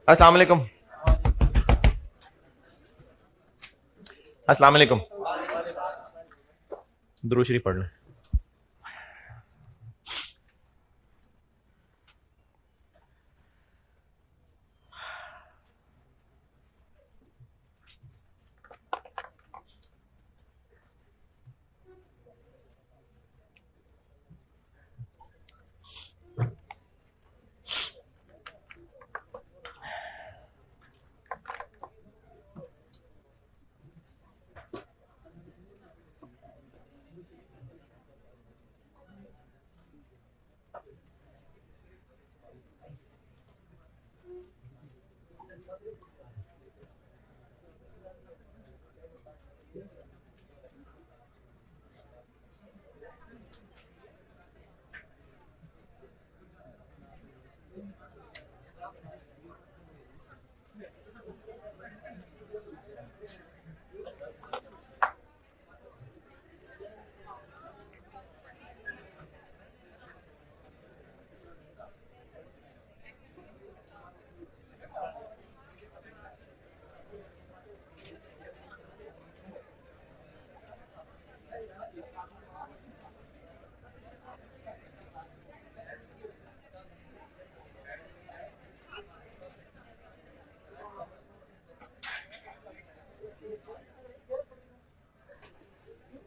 अस्सलाम वालेकुम। अस्सलाम वालेकुम। दुरूद शरीफ पढ़ लें।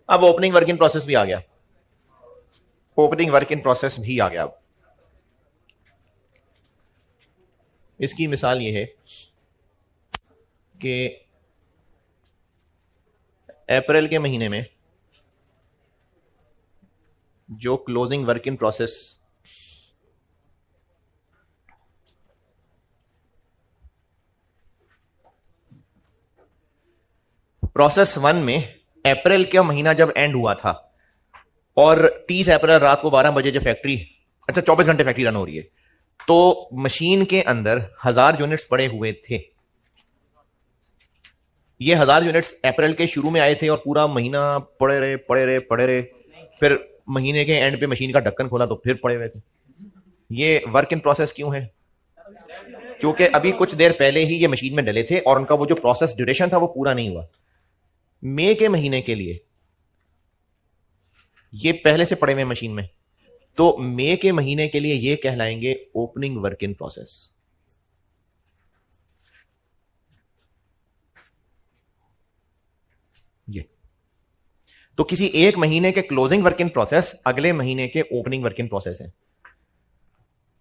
अब ओपनिंग वर्क इन प्रोसेस भी आ गया। ओपनिंग वर्क इन प्रोसेस भी आ गया। अब इसकी मिसाल यह है कि अप्रैल के महीने में जो closing work in process process 1 में अप्रैल का महीना जब एंड हुआ था और 30 अप्रैल रात को 12 बजे जब फैक्ट्री 24 घंटे फैक्ट्री रन हो रही है, तो मशीन के अंदर 1000 यूनिट्स पड़े हुए थे। ये 1000 यूनिट्स अप्रैल के शुरू में आए थे और पूरा महीना पड़े रहे। फिर महीने के एंड पे मशीन का ढक्कन खोला तो फिर पड़े हुए थे। ये वर्क इन प्रोसेस क्यों है? क्योंकि अभी कुछ देर पहले ही ये मशीन में डले थे और उनका वो जो प्रोसेस ड्यूरेशन था वो पूरा नहीं हुआ। मई के महीने के लिए ये पहले से पड़े हुए मशीन में, तो मई के महीने के लिए ये कहलाएंगे ओपनिंग वर्क इन प्रोसेस। ये तो किसी एक महीने के क्लोजिंग वर्क इन प्रोसेस अगले महीने के ओपनिंग वर्क इन प्रोसेस है।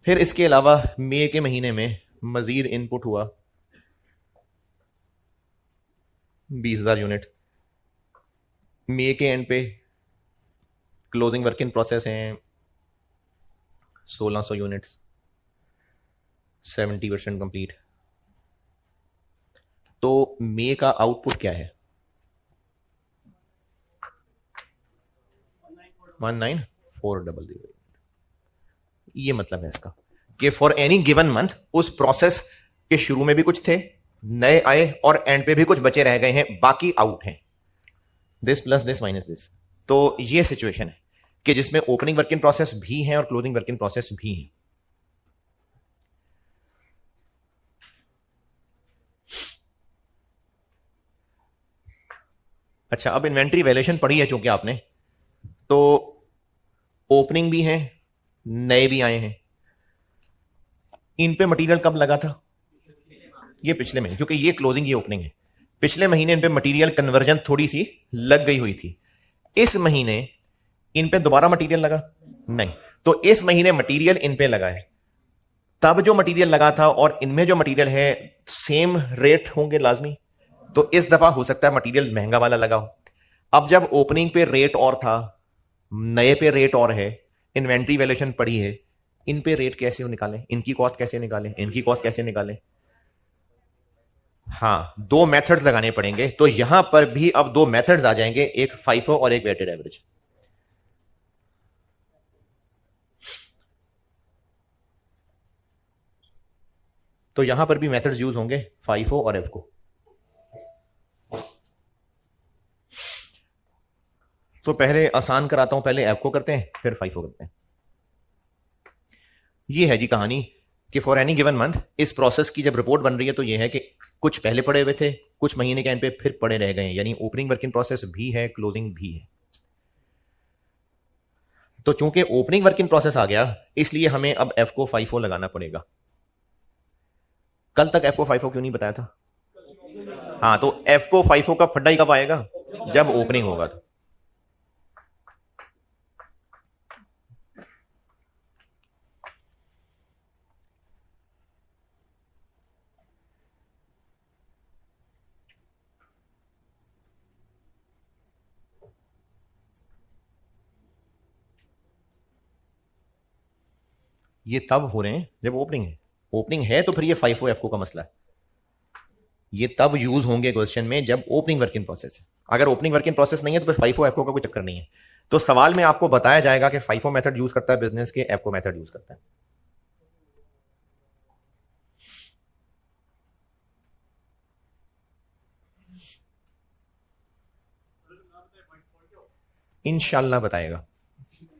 फिर इसके अलावा मई के महीने में मजीद इनपुट हुआ 20,000 यूनिट। मई के एंड पे क्लोजिंग वर्क इन प्रोसेस हैं 1600 यूनिट्स, 70% कंप्लीट। तो मई का आउटपुट क्या है? 19,400। ये मतलब है इसका कि फॉर एनी गिवन मंथ उस प्रोसेस के शुरू में भी कुछ थे, नए आए और एंड पे भी कुछ बचे रह गए हैं, बाकी आउट हैं। This plus this minus this. तो ये सिचुएशन है कि जिसमें ओपनिंग वर्क इन प्रोसेस भी है और क्लोजिंग वर्क इन प्रोसेस भी है। अच्छा, अब इन्वेंट्री वैल्यूएशन पढ़ी है चूंकि आपने, तो ओपनिंग भी है, नए भी आए हैं। इन पे मटेरियल कब लगा था? ये पिछले महीने, क्योंकि ये क्लोजिंग ये ओपनिंग है। पिछले महीने इन पे मटेरियल कन्वर्जन थोड़ी सी लग गई हुई थी। इस महीने इन पे दोबारा मटेरियल लगा नहीं, तो इस महीने मटेरियल इन पे लगा है। तब जो मटेरियल लगा था और इनमें जो मटेरियल है सेम रेट होंगे लाजमी, तो इस दफा हो सकता है मटेरियल महंगा वाला लगा हो। अब जब ओपनिंग पे रेट और था, नए पे रेट और है, इन्वेंट्री वैल्यूएशन पड़ी है, इन पे रेट कैसे हो निकालें, इनकी कॉस्ट कैसे निकालें, इनकी कॉस्ट कैसे निकालें? हाँ, दो मेथड्स लगाने पड़ेंगे। तो यहां पर भी अब दो मेथड्स आ जाएंगे, एक फाइफो और एक वेटेड एवरेज। तो यहां पर भी मेथड्स यूज होंगे, फाइफो और एफको। तो पहले आसान कराता हूं, पहले एफको करते हैं फिर फाइफो करते हैं। ये है जी कहानी कि फॉर एनी गिवन मंथ इस प्रोसेस की जब रिपोर्ट बन रही है तो ये है कि कुछ पहले पड़े हुए थे, कुछ महीने के एंड पे फिर पड़े रह गए, यानी ओपनिंग वर्क इन प्रोसेस भी है, क्लोजिंग भी है। तो चूंकि ओपनिंग वर्क इन प्रोसेस आ गया, इसलिए हमें अब एफ को FIFO लगाना पड़ेगा। कल तक एफ को FIFO क्यों नहीं बताया था? हाँ, तो एफ को FIFO का फड्डा ही कब आएगा? जब ओपनिंग होगा। तो ये तब हो रहे हैं जब ओपनिंग है। ओपनिंग है तो फिर ये FIFO FCO का मसला है। ये तब यूज होंगे क्वेश्चन में जब ओपनिंग वर्क इन प्रोसेस है। अगर ओपनिंग वर्क इन प्रोसेस नहीं है तो फिर FIFO FCO का कोई चक्कर नहीं है। तो सवाल में आपको बताया जाएगा कि FIFO मेथड यूज करता है बिजनेस के, FCO मेथड यूज करता है। इंशाल्लाह बताएगा,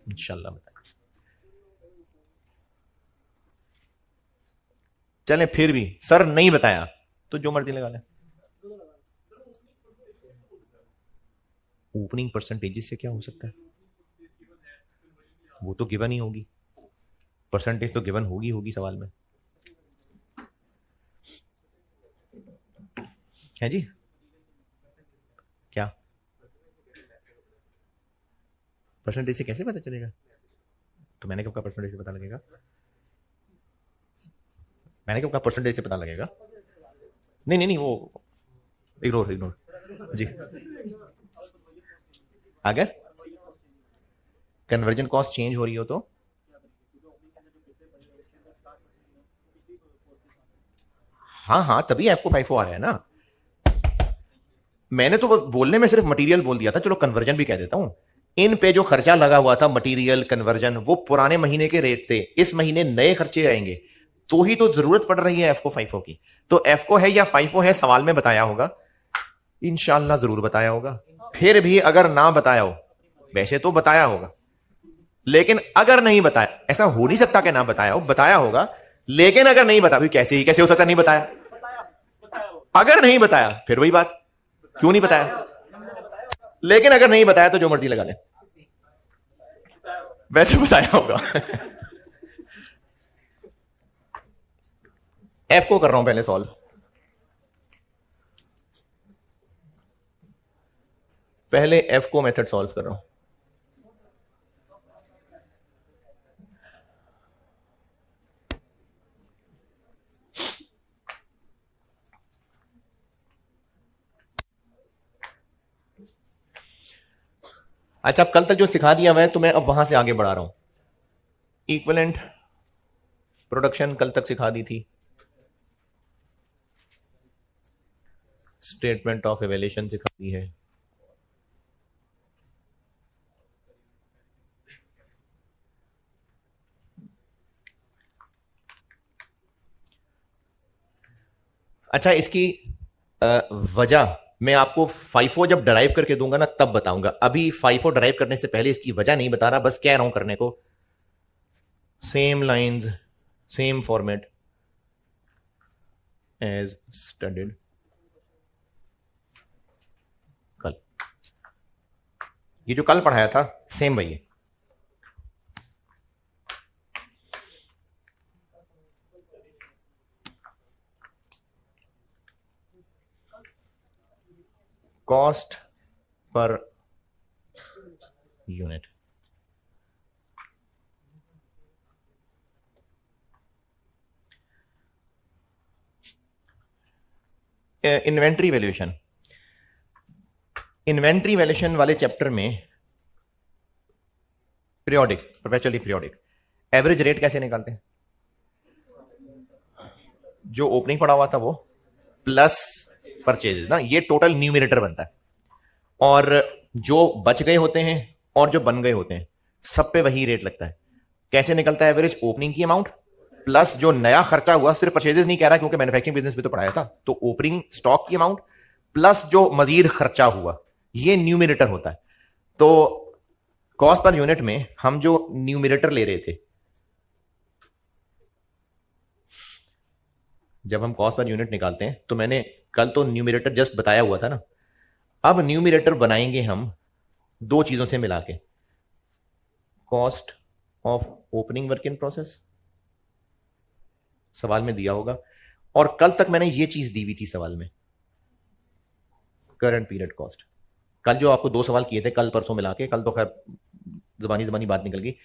इंशाल्लाह बताएगा। चले फिर भी सर नहीं बताया तो जो मर्जी लगा ले। ओपनिंग परसेंटेज से क्या हो सकता है? वो तो गिवन ही होगी, परसेंटेज तो गिवन होगी होगी सवाल में, है जी? क्या परसेंटेज से कैसे पता चलेगा? तो मैंने कब कहा परसेंटेज से पता लगेगा? मैंने कब कहा परसेंटेज से पता लगेगा? नहीं नहीं नहीं, वो इग्नोर इग्नोर जी। अगर कन्वर्जन कॉस्ट चेंज हो रही हो तो हाँ हाँ, तभी आपको FIFO आ रहा है ना। मैंने तो बोलने में सिर्फ मटेरियल बोल दिया था, चलो कन्वर्जन भी कह देता हूं। इन पे जो खर्चा लगा हुआ था मटेरियल कन्वर्जन, वो पुराने महीने के रेट थे, इस महीने नए खर्चे आएंगे तो ही तो जरूरत पड़ रही है FCO FIFO की। तो FCO है या FIFO है, सवाल में बताया होगा, इंशाल्लाह जरूर बताया होगा। फिर भी अगर ना बताया हो, वैसे तो बताया होगा, लेकिन अगर नहीं बताया, ऐसा हो नहीं सकता कि ना बताया हो, बताया होगा। लेकिन अगर नहीं बताया, कैसे ही कैसे हो सकता नहीं बताया? अगर नहीं बताया फिर वही बात, क्यों नहीं बताया? लेकिन अगर नहीं बताया तो जो मर्जी लगा ले, वैसे बताया होगा। एफ को कर रहा हूं पहले सॉल्व। पहले एफ को मेथड सॉल्व कर रहा हूं। अच्छा, अब कल तक जो सिखा दिया मैं, तो मैं अब वहां से आगे बढ़ा रहा हूं। इक्विवेलेंट प्रोडक्शन कल तक सिखा दी थी, स्टेटमेंट ऑफ इवैल्यूएशन सिखा दी है, अच्छा इसकी वजह मैं आपको FIFO जब डराइव करके दूंगा ना तब बताऊंगा। अभी FIFO डराइव करने से पहले इसकी वजह नहीं बता रहा, बस कह रहा हूं करने को। Same lines, same format as studied कल। ये जो कल पढ़ाया था सेम वही है। Cost per unit, inventory valuation. Inventory valuation वाले चैप्टर में periodic, perpetually periodic average rate कैसे निकालते हैं? जो ओपनिंग पड़ा हुआ था वो प्लस परचेज ना, ये टोटल न्यूमिनेटर बनता है, और जो बच गए होते हैं और जो बन गए होते हैं सब पे वही रेट लगता है। कैसे निकलता है एवरेज? ओपनिंग की अमाउंट प्लस जो नया खर्चा हुआ, सिर्फ परचेजेस नहीं कह रहा क्योंकि मैन्युफैक्चरिंग बिजनेस में तो पढ़ाया था, तो ओपनिंग स्टॉक की अमाउंट प्लस जो मजीद खर्चा हुआ, ये न्यूमिनेटर होता है। तो कॉस्ट पर यूनिट में हम जो न्यूमिनेटर ले रहे थे जब हम कॉस्ट पर यूनिट निकालते हैं तो मैंने कल तो न्यूमरेटर जस्ट बताया हुआ था ना, अब न्यूमरेटर बनाएंगे हम दो चीजों से मिला के, cost of opening work in process सवाल में दिया होगा, और कल तक मैंने ये चीज दी हुई थी सवाल में, करंट पीरियड कॉस्ट। कल जो आपको दो सवाल किए थे कल परसों मिला के, कल तो खैर जबानी बात निकल गई,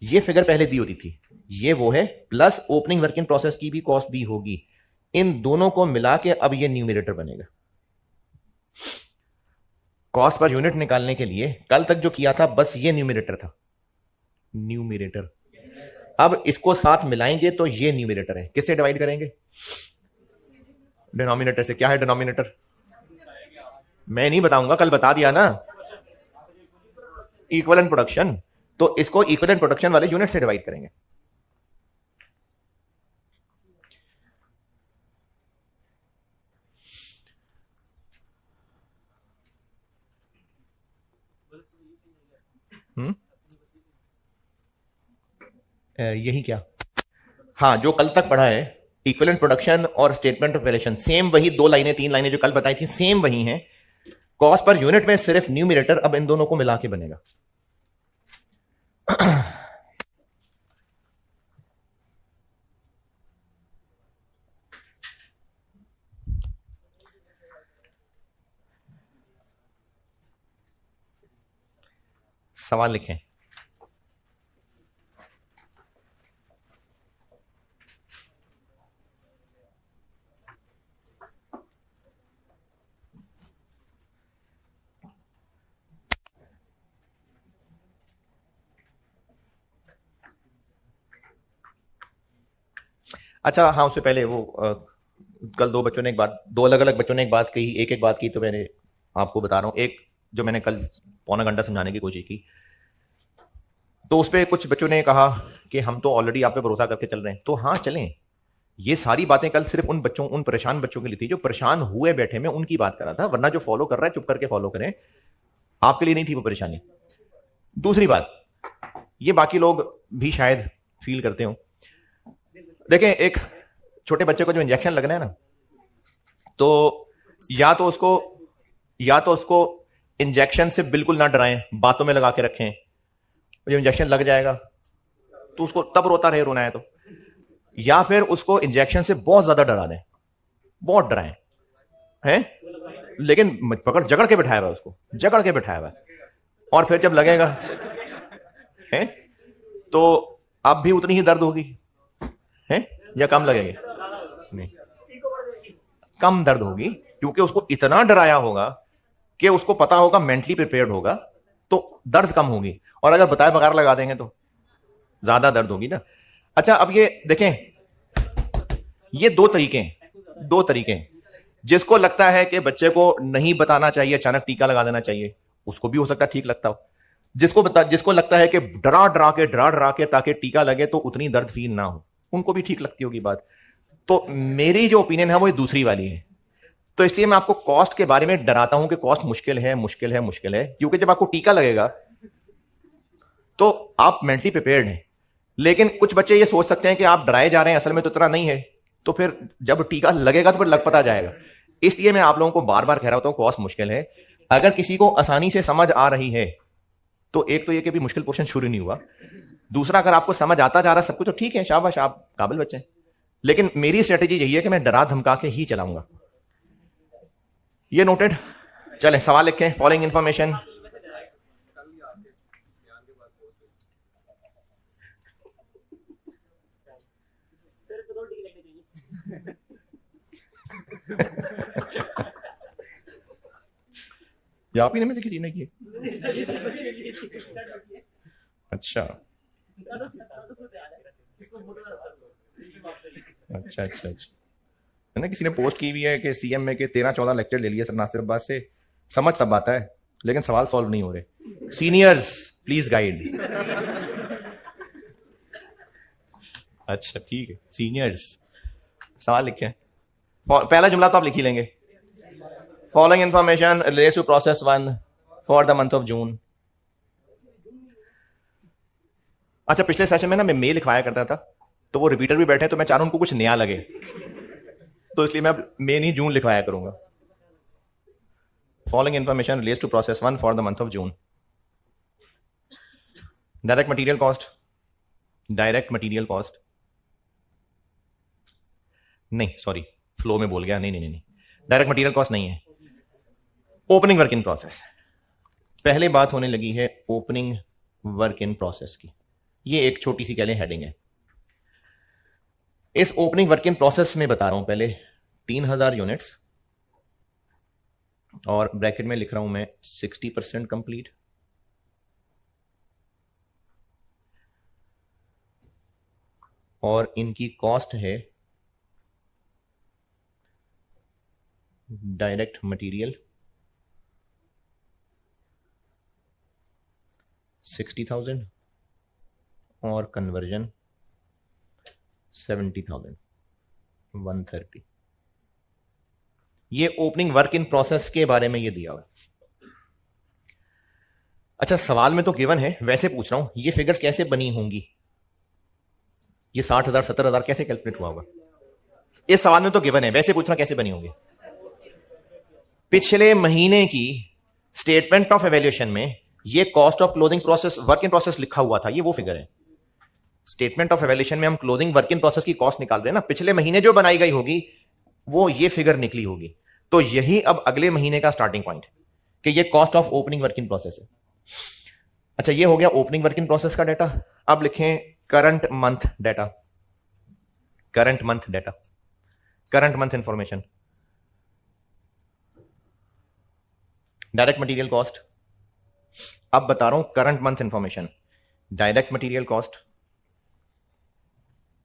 ये फिगर पहले दी होती थी, ये वो है, plus opening work in process की भी कॉस्ट दी होगी, इन दोनों को मिला के अब ये न्यूमरेटर बनेगा। कॉस्ट पर यूनिट निकालने के लिए कल तक जो किया था बस ये न्यूमरेटर था, न्यूमरेटर। अब इसको साथ मिलाएंगे तो ये न्यूमरेटर है, किससे डिवाइड करेंगे? डिनोमिनेटर से। क्या है डिनोमिनेटर? मैं नहीं बताऊंगा, कल बता दिया ना, इक्विवेलेंट प्रोडक्शन। तो इसको इक्विवेलेंट प्रोडक्शन वाले यूनिट से डिवाइड करेंगे। यही क्या? हाँ, जो कल तक पढ़ा है इक्विवेलेंट प्रोडक्शन और स्टेटमेंट ऑफ रिलेशन, सेम वही 2 लाइनें 3 लाइनें जो कल बताई थी, सेम वही हैं। कॉस्ट पर यूनिट में सिर्फ न्यूमरेटर अब इन दोनों को मिला के बनेगा। सवाल लिखें। अच्छा हाँ, उससे पहले वो कल दो बच्चों ने एक बात, दो अलग अलग बच्चों ने एक बात कही, एक एक बात की, तो मैंने आपको बता रहा हूं। एक जो मैंने कल पौना घंटा समझाने की कोशिश की, तो उस पर कुछ बच्चों ने कहा कि हम तो ऑलरेडी आप पे भरोसा करके चल रहे हैं। तो हाँ चलें, ये सारी बातें कल सिर्फ उन बच्चों, उन परेशान बच्चों के लिए थी जो परेशान हुए बैठे, मैं उनकी बात कर रहा था, वरना जो फॉलो कर रहा है चुप करके फॉलो करें, आपके लिए नहीं थी वो परेशानी। दूसरी बात, ये बाकी लोग भी शायद फील करते हो, देखें एक छोटे बच्चे को जो इंजेक्शन लगना है ना, तो या तो उसको इंजेक्शन से बिल्कुल ना डराएं, बातों में लगा के रखें, जब इंजेक्शन लग जाएगा तो उसको तब रोता रहे, रोना है तो, या फिर उसको इंजेक्शन से बहुत ज्यादा डरा दें, बहुत डराएं हैं, लेकिन पकड़ जगड़ के बिठाया हुआ, उसको जगड़ के बिठाया हुआ, और फिर जब लगेगा हैं तो अब भी उतनी ही दर्द होगी हैं, या कम लगेगी? नहीं, कम दर्द होगी, क्योंकि उसको इतना डराया होगा कि उसको पता होगा, मेंटली प्रिपेयर्ड होगा, तो दर्द कम होगी। और अगर बताए बगैर लगा देंगे तो ज्यादा दर्द होगी ना। अच्छा, अब ये देखें, ये दो तरीके हैं। जिसको लगता है कि बच्चे को नहीं बताना चाहिए, अचानक टीका लगा देना चाहिए, उसको भी हो सकता है ठीक लगता हो। जिसको लगता है कि डरा डरा के ताकि टीका लगे तो उतनी दर्द फील ना हो, उनको भी ठीक लगती होगी बात। तो मेरी जो ओपिनियन है वो दूसरी वाली है। तो इसलिए मैं आपको कॉस्ट के बारे में डराता हूं कि कॉस्ट मुश्किल है, क्योंकि जब आपको टीका लगेगा तो आप मेंटली प्रिपेयर्ड हैं। लेकिन कुछ बच्चे ये सोच सकते हैं कि आप डराए जा रहे हैं, असल में तो इतना नहीं है, तो फिर जब टीका लगेगा तो फिर लग पता जाएगा। इसलिए मैं आप लोगों को बार बार कह रहा होता हूं कॉस्ट मुश्किल है। अगर किसी को आसानी से समझ आ रही है तो एक तो ये कि भी मुश्किल पोर्शन शुरू नहीं हुआ, दूसरा अगर आपको समझ आता जा रहा सब कुछ तो ठीक है, शाबाश, आप काबिल बच्चे हैं। लेकिन मेरी स्ट्रेटेजी यही है कि मैं डरा धमका के ही चलाऊंगा। ये नोटेड? चलें सवाल लिखें। फॉलोइंग इंफॉर्मेशन, या आप ही में से किसी ने किए? अच्छा अच्छा अच्छा अच्छा, है ना, किसी ने पोस्ट की हुई है कि सीएम में के 13-14 लेक्चर ले लिए सर नासिर अब्बास से, समझ सब आता है लेकिन सवाल सॉल्व नहीं हो रहे। Seniors please guide. अच्छा ठीक है, सीनियर्स सवाल लिखे। पहला जुमला तो आप लिख ही लेंगे। Following information relates to process 1 for the month of June. अच्छा, पिछले सेशन में ना मैं मेल लिखवाया करता था, तो वो रिपीटर भी बैठे, तो मैं चाह रहा हूं उनको कुछ नया लगे, तो इसलिए मैं अब मई नहीं जून लिखवाया करूंगा. Following information relates to process 1 for the month of June. Direct material cost, direct material cost नहीं, सॉरी फ्लो में बोल गया. नहीं नहीं नहीं, डायरेक्ट मटेरियल कॉस्ट नहीं है. Opening work in process. पहले बात होने लगी है ओपनिंग वर्क इन प्रोसेस की. ये एक छोटी सी कह लें हेडिंग है. इस ओपनिंग वर्क इन प्रोसेस में बता रहा हूं पहले 3000 यूनिट्स, और ब्रैकेट में लिख रहा हूं मैं 60% कंप्लीट. और इनकी कॉस्ट है डायरेक्ट मटेरियल 60,000 और कन्वर्जन 70,000, 130. ये ओपनिंग वर्क इन प्रोसेस के बारे में ये दिया हुआ. अच्छा, सवाल में तो गिवन है, वैसे पूछ रहा हूं ये फिगर्स कैसे बनी होंगी. ये 60,000 70,000 कैसे कैलकुलेट हुआ होगा. इस सवाल में तो गिवन है, वैसे पूछ रहा कैसे बनी होंगी. पिछले महीने की स्टेटमेंट ऑफ एवेल्यूएशन में ये cost of closing process work in process लिखा हुआ था. ये वो फिगर है. स्टेटमेंट ऑफ एवेल्यूएशन में हम क्लोजिंग वर्क इन प्रोसेस की कॉस्ट निकाल रहे हैं ना. पिछले महीने जो बनाई गई होगी वो ये फिगर निकली होगी. तो यही अब अगले महीने का स्टार्टिंग पॉइंट कि ये cost of opening work in process है. अच्छा, ये हो गया ओपनिंग वर्क इन प्रोसेस का डाटा. अब लिखें current month data, current month data, current month information. Direct material cost. अब बता रहा हूं current month information. Direct material cost,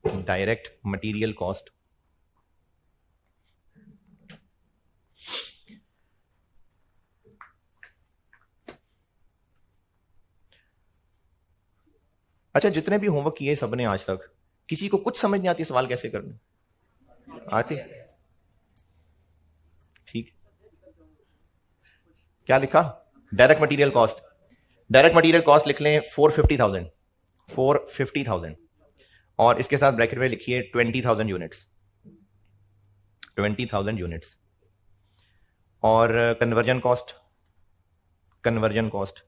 direct material cost अच्छा, जितने भी होमवर्क किए सबने आज तक, किसी को कुछ समझ नहीं आती सवाल कैसे करने आते? ठीक, क्या लिखा? Direct material cost. Direct material cost लिख लें 450,000, 450,000, और इसके साथ ब्रैकेट में लिखिए 20,000 यूनिट्स, 20,000 यूनिट्स. और conversion cost, conversion cost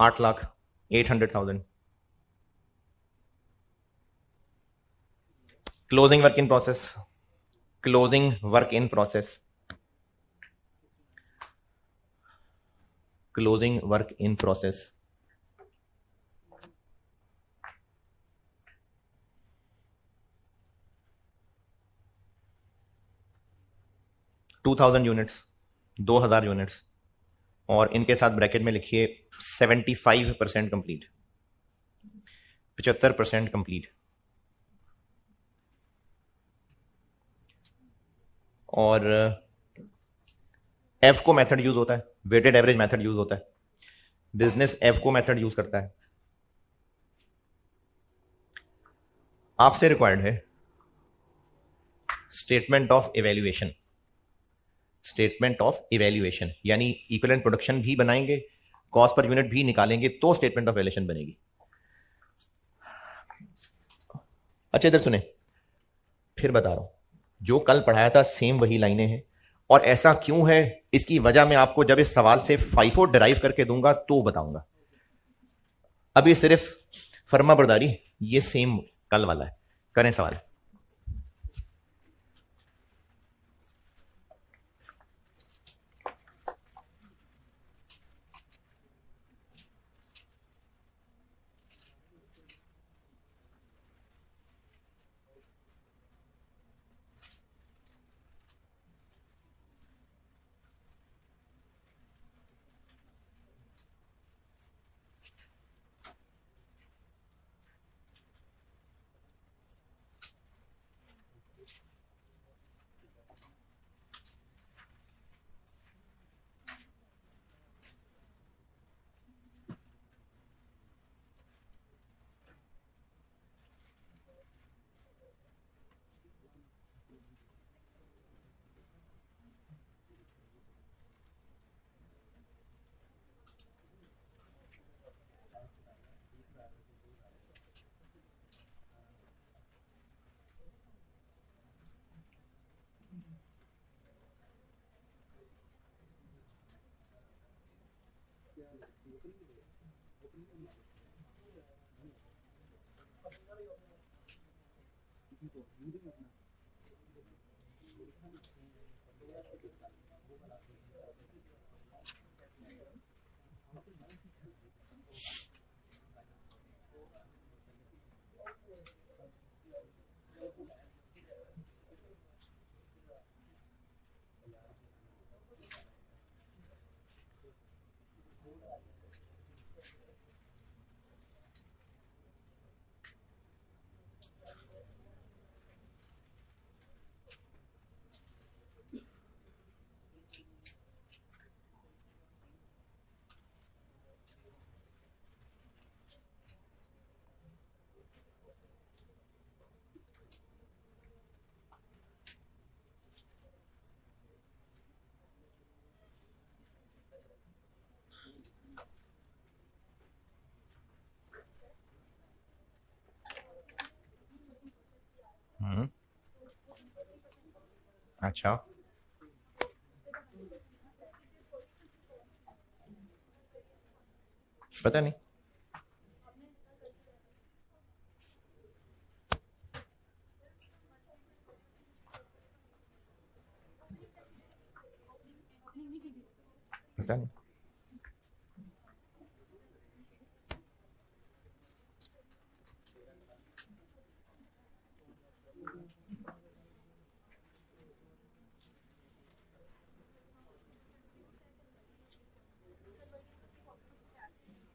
8,800,000. Closing work in process, closing work in process, closing work in process 2,000 units, 2,000 units, और इनके साथ ब्रैकेट में लिखिए 75% कंप्लीट, 75% कंप्लीट. और एफको मेथड यूज होता है, वेटेड एवरेज मेथड यूज होता है. बिजनेस एफको मेथड यूज करता है. आपसे रिक्वायर्ड है statement of evaluation, statement of evaluation, यानी इक्विवेलेंट प्रोडक्शन भी बनाएंगे, कॉस्ट पर यूनिट भी निकालेंगे, तो स्टेटमेंट ऑफ इवैल्यूएशन बनेगी. अच्छा, इधर सुने, फिर बता रहा हूं, जो कल पढ़ाया था सेम वही लाइनें हैं. और ऐसा क्यों है, इसकी वजह मैं आपको जब इस सवाल से फाइफो डिराइव करके दूंगा तो बताऊंगा. अभी सिर्फ फर्मा बरदारी, ये सेम कल वाला है. करें सवाल. अच्छा, पता नहीं। पता नहीं।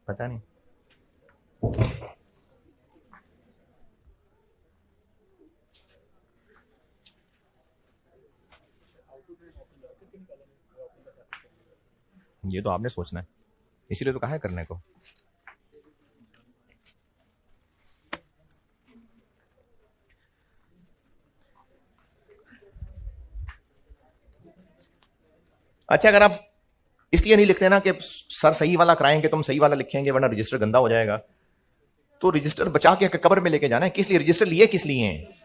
पता नहीं। ये तो आपने सोचना है, इसीलिए तो कहा है करने को। अच्छा, अगर आप इसलिए नहीं लिखते ना कि सर सही वाला कराएंगे, तुम सही वाला लिखेंगे वरना रजिस्टर गंदा हो जाएगा, तो रजिस्टर बचा के कब्र में लेके जाना है। किस लिए रजिस्टर लिए, किस लिए हैं?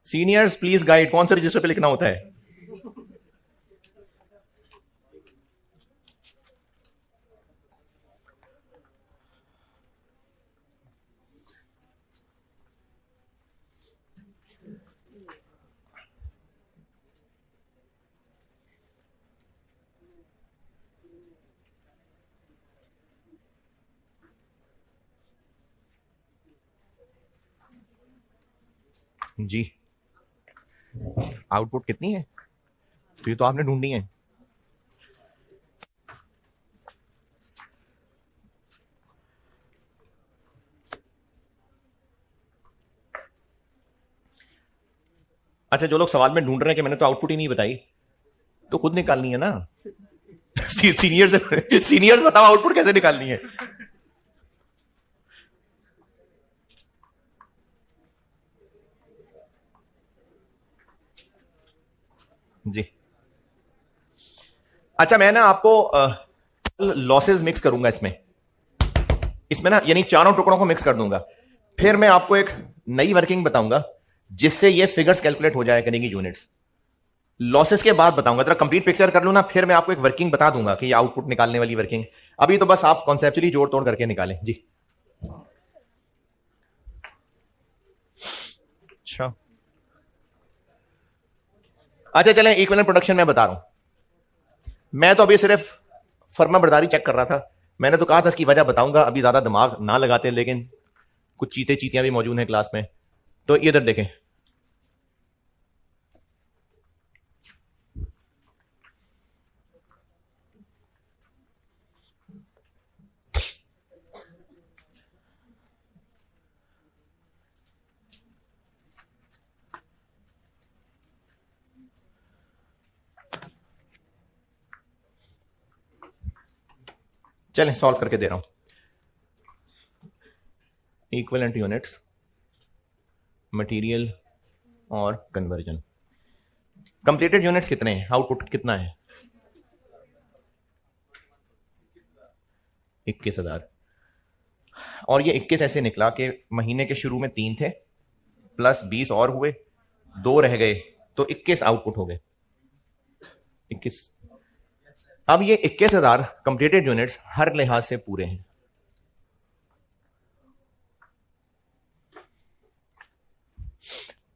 सीनियर्स प्लीज गाइड, कौन सा रजिस्टर पे लिखना होता है? जी, आउटपुट कितनी है? तो ये तो आपने ढूंढनी है। अच्छा, जो लोग सवाल में ढूंढ रहे हैं कि मैंने तो आउटपुट ही नहीं बताई, तो खुद निकालनी है ना। सीनियर्स बताओ आउटपुट कैसे निकालनी है? जी। अच्छा, मैं ना आपको लॉसेस मिक्स करूंगा इसमें इसमें ना, यानी चारों टुकड़ों को मिक्स कर दूंगा। फिर मैं आपको एक नई वर्किंग बताऊंगा जिससे ये फिगर्स कैलकुलेट हो जाए करेंगी, यूनिट्स। लॉसेस के बाद बताऊंगा, जरा कंप्लीट पिक्चर कर लूं ना, फिर मैं आपको एक वर्किंग बता दूंगा कि ये आउटपुट निकालने वाली वर्किंग। अभी तो बस आप कॉन्सेप्चुअली जोड़ तोड़ करके निकालें। जी। अच्छा, अच्छा चलें, इक्विवेलेंट प्रोडक्शन मैं बता रहा हूं। मैं तो अभी सिर्फ फर्मा बर्दारी चेक कर रहा था। मैंने तो कहा था इसकी वजह बताऊंगा, अभी ज्यादा दिमाग ना लगाते, लेकिन कुछ चीते चीतियां भी मौजूद हैं क्लास में। तो इधर देखें, चलें सॉल्व करके दे रहा हूं। इक्विवेलेंट यूनिट्स, मटेरियल और कन्वर्जन। कंप्लीटेड यूनिट्स कितने हैं, आउटपुट कितना है? 21,000। और ये 21 ऐसे निकला कि महीने के शुरू में 3 थे, प्लस 20 और हुए, 2 रह गए, तो 21 आउटपुट हो गए। 21। अब ये 21,000 कंप्लीटेड यूनिट्स हर लिहाज से पूरे हैं।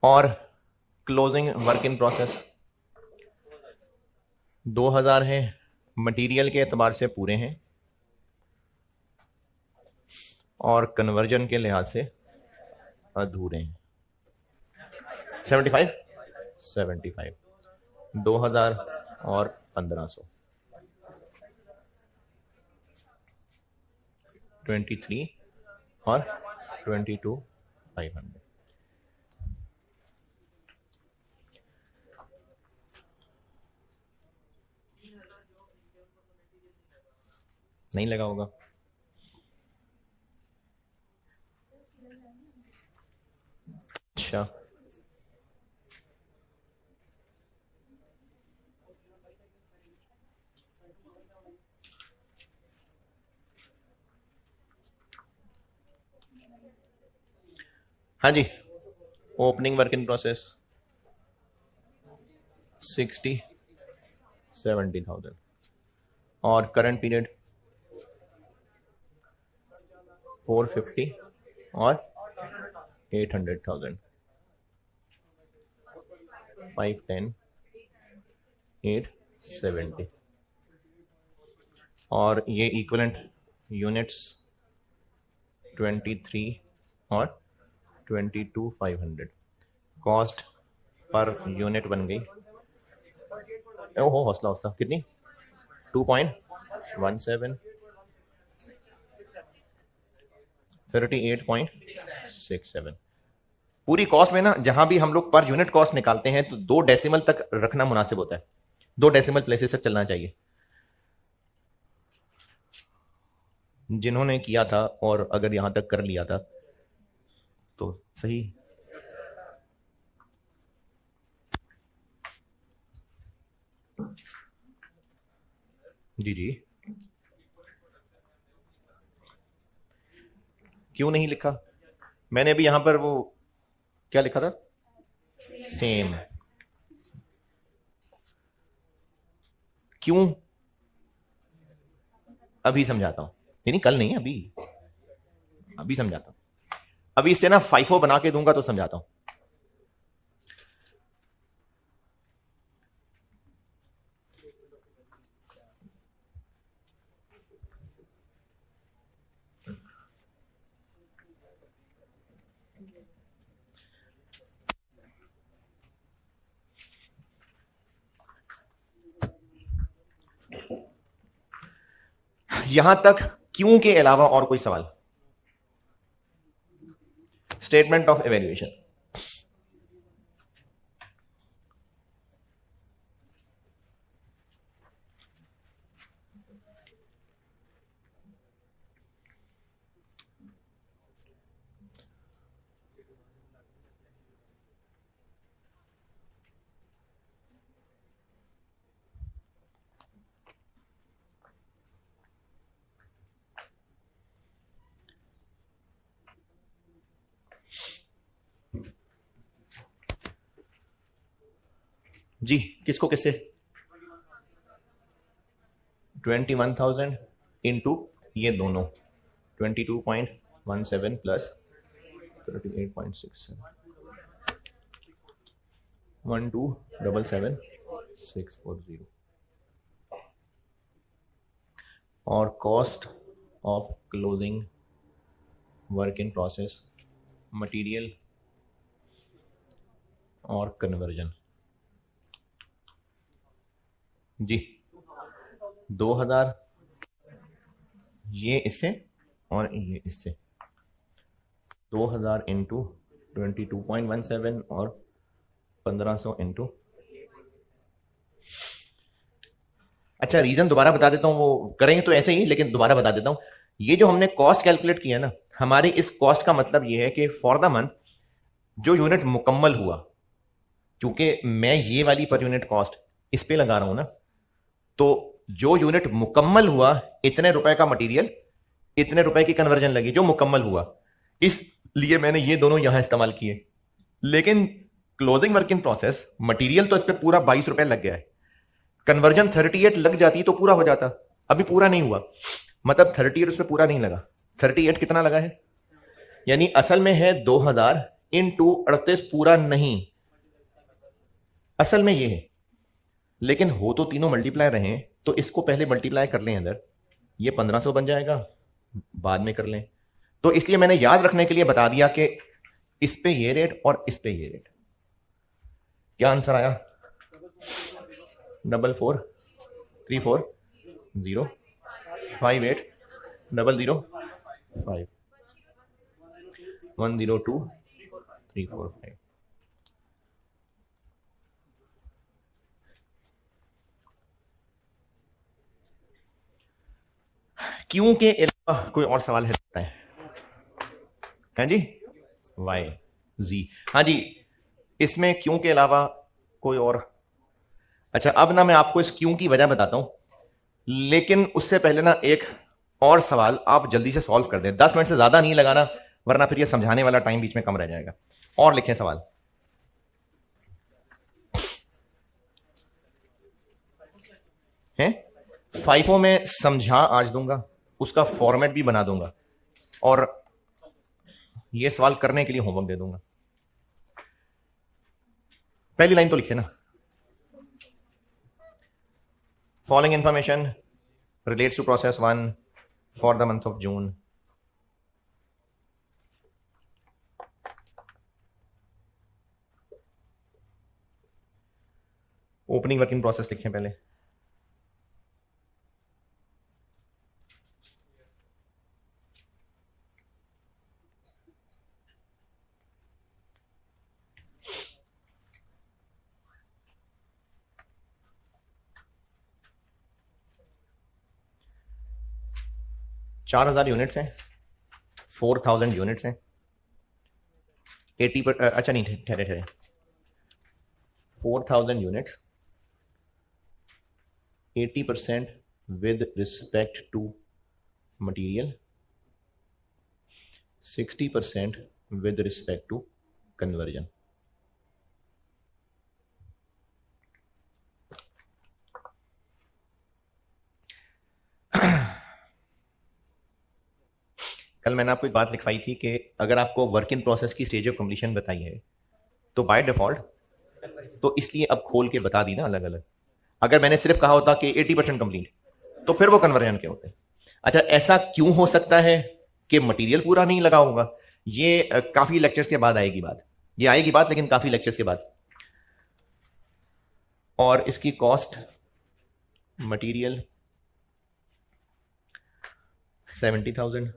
और क्लोजिंग वर्क इन प्रोसेस 2000 है, मटेरियल के एतबार से पूरे हैं और कन्वर्जन के लिहाज से अधूरे हैं। 75 2000 और 1500 23 और 22,500। नहीं लगा होगा। अच्छा, हाँ जी, ओपनिंग वर्क इन प्रोसेस 70,000 और करंट पीरियड 450 और 800,000, 510 870 और ये इक्विवेलेंट यूनिट्स 23 और 22,500। कॉस्ट पर यूनिट बन गई, ओहो हौसला हौसला, कितनी 2.17 38.67। पूरी कॉस्ट में ना जहां भी हम लोग पर यूनिट कॉस्ट निकालते हैं तो 2 डेसिमल तक रखना मुनासिब होता है, 2 डेसिमल प्लेसेस तक चलना चाहिए। जिन्होंने किया था और अगर यहां तक कर लिया था तो सही। जी जी, क्यों नहीं लिखा? मैंने अभी यहां पर वो क्या लिखा था, सेम। क्यों? अभी समझाता हूं, नहीं कल नहीं, अभी समझाता हूं। अभी इससे ना फाइफो बना के दूंगा तो समझाता हूं। यहां तक क्यों के अलावा और कोई सवाल? Statement of evaluation. जी, किसको किससे? 21,000 इंटू ये दोनों 22.17 प्लस 38.67 1277640 और cost of closing work in process material और कन्वर्जन। जी 2000 ये इससे और ये इससे 2000 इंटू 22.17 और 1500 इंटू। अच्छा, रीजन दोबारा बता देता हूं, वो करेंगे तो ऐसे ही, लेकिन दोबारा बता देता हूं। ये जो हमने कॉस्ट कैलकुलेट किया ना, हमारी इस कॉस्ट का मतलब ये है कि फॉर द मंथ जो यूनिट मुकम्मल हुआ, क्योंकि मैं ये वाली पर यूनिट कॉस्ट इस पे लगा रहा हूं ना, तो जो यूनिट मुकम्मल हुआ इतने रुपए का मटेरियल इतने रुपए की कन्वर्जन लगी जो मुकम्मल हुआ, इसलिए मैंने ये दोनों यहां इस्तेमाल किए। लेकिन closing work in process, material तो इस पे पूरा 22 रुपए लग गया है, कन्वर्जन 38 लग जाती तो पूरा हो जाता, अभी पूरा नहीं हुआ, मतलब 38 उसमें पूरा नहीं लगा। 38 कितना लगा है, यानी असल में है 2000 इंटू 38 पूरा नहीं, असल में ये है। लेकिन हो तो तीनों मल्टीप्लाई रहे, तो इसको पहले मल्टीप्लाई कर लें अंदर, ये 1500 बन जाएगा, बाद में कर लें। तो इसलिए मैंने याद रखने के लिए बता दिया कि इस पे ये रेट और इस पे ये रेट। क्या आंसर आया? 4434051005102345। क्यों के अलावा कोई और सवाल है सकता है जी? वाई जी, हाँ जी, इसमें क्यों के अलावा कोई और? अच्छा, अब ना मैं आपको इस क्यों की वजह बताता हूं, लेकिन उससे पहले ना एक और सवाल आप जल्दी से सॉल्व कर दें, 10 मिनट से ज्यादा नहीं लगाना, वरना फिर ये समझाने वाला टाइम बीच में कम रह जाएगा। और लिखें सवाल है, फाइफो में समझा आज दूंगा, उसका फॉर्मेट भी बना दूंगा, और ये सवाल करने के लिए होमवर्क दे दूंगा। पहली लाइन तो लिखे ना, following information relates to process 1 for the month of June. Opening working process लिखें पहले। चार 4000 यूनिट्स हैं, 4000 यूनिट्स हैं, 80 पर, अच्छा नहीं, ठहरे ठहरे, 4000 units, 80% with respect to material, 60% with respect to conversion। कल मैंने आपको एक बात लिखवाई थी कि अगर आपको वर्क इन प्रोसेस की स्टेज ऑफ कंप्लीशन बताई है तो बाय डिफॉल्ट, तो इसलिए अब खोल के बता दी ना अलग अलग। अगर मैंने सिर्फ कहा होता कि 80% कंप्लीट, तो फिर वो कन्वर्जन के होते। अच्छा, ऐसा क्यों हो सकता है कि मटेरियल पूरा नहीं लगा होगा? ये काफी लेक्चर्स के बाद आएगी बात, ये आएगी बात, लेकिन काफी लेक्चर्स के बाद। और इसकी कॉस्ट मटेरियल 70,000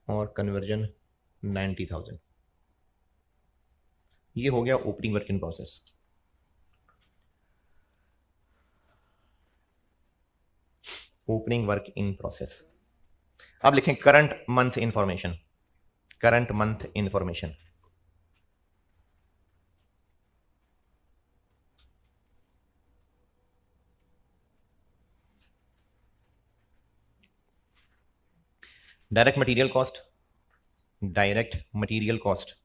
और कन्वर्जन 90,000। ये हो गया opening work in process. Opening work in process. अब लिखें current month information, current month information. Direct material cost, direct material cost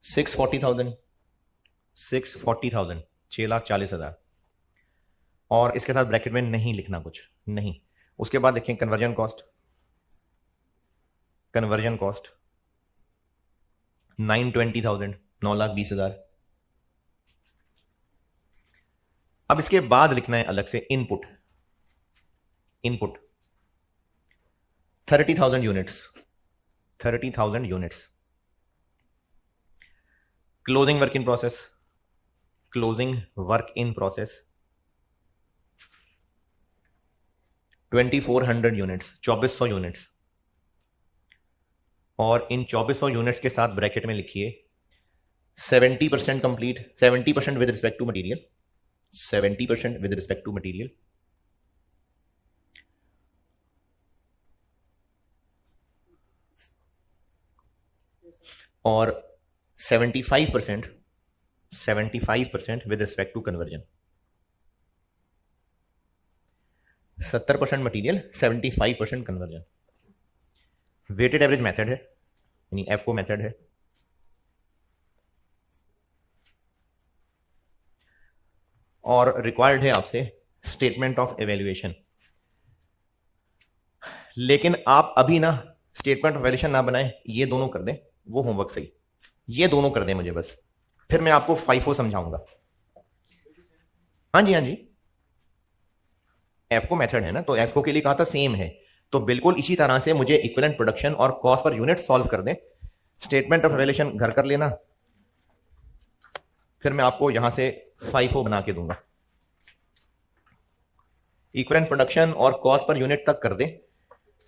640,000, 6,40,000। और इसके साथ ब्रैकेट में नहीं लिखना कुछ नहीं। उसके बाद देखें कन्वर्जन कॉस्ट, कन्वर्जन कॉस्ट 920,000, 9,20,000। अब इसके बाद लिखना है अलग से input, input 30,000 units, 30,000 units. Closing work in process, closing work in process 2400 units, 2400 units. और इन 2400 यूनिट्स के साथ ब्रैकेट में लिखिए 70% complete, 70% with respect to material, 70% with respect to material. और 75% with respect to conversion. 70% material, 75% conversion. Weighted average method है, यानी FO method है। और रिक्वायर्ड है आपसे स्टेटमेंट ऑफ एवेल्युएशन। लेकिन आप अभी ना स्टेटमेंट ऑफ एवेल्युएशन ना बनाएं, ये दोनों कर दें, वो होमवर्क सही, ये दोनों कर दें मुझे बस, फिर मैं आपको फाइफो समझाऊंगा। हाँ जी, हाँ जी, एफको मेथड है ना, तो एफको के लिए कहा था सेम है, तो बिल्कुल इसी तरह से मुझे इक्विवेलेंट प्रोडक्शन और कॉस्ट पर यूनिट सॉल्व कर दें, स्टेटमेंट ऑफ एवेल्युएशन घर कर लेना, फिर मैं आपको यहां से फाइफो बना के दूंगा। इक्विवेलेंट प्रोडक्शन और कॉस्ट पर यूनिट तक कर दे,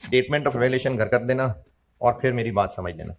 स्टेटमेंट ऑफ एवेल्युएशन घर कर देना, और फिर मेरी बात समझ लेना।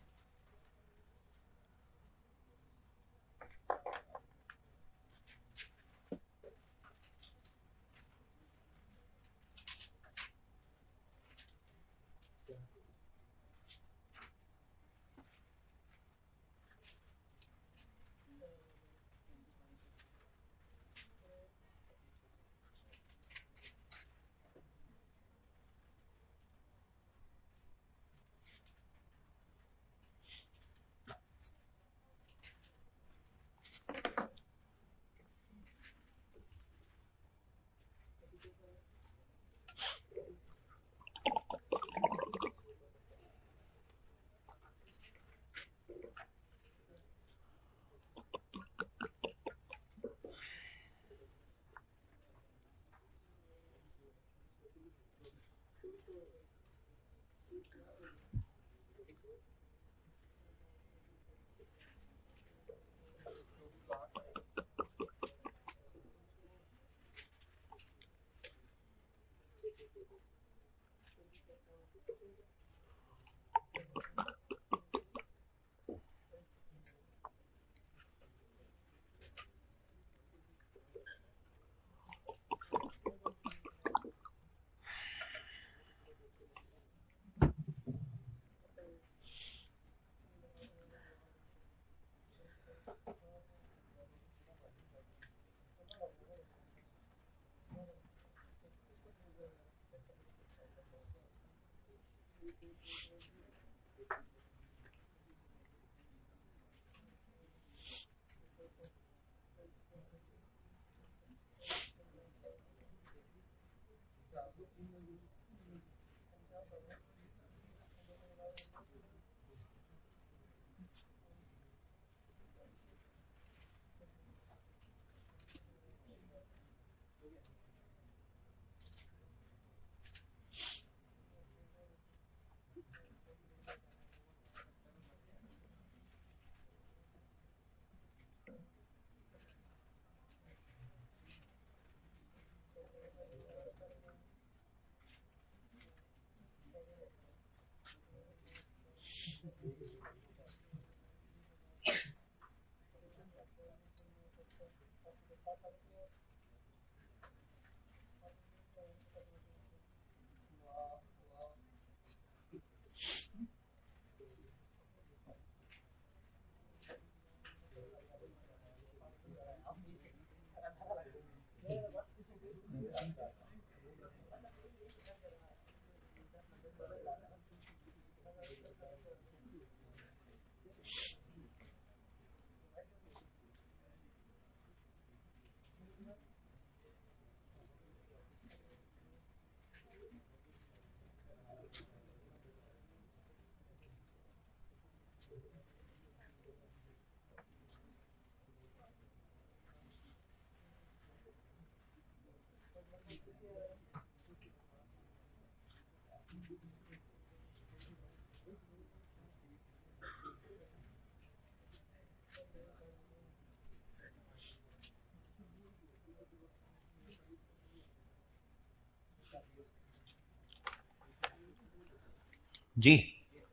जी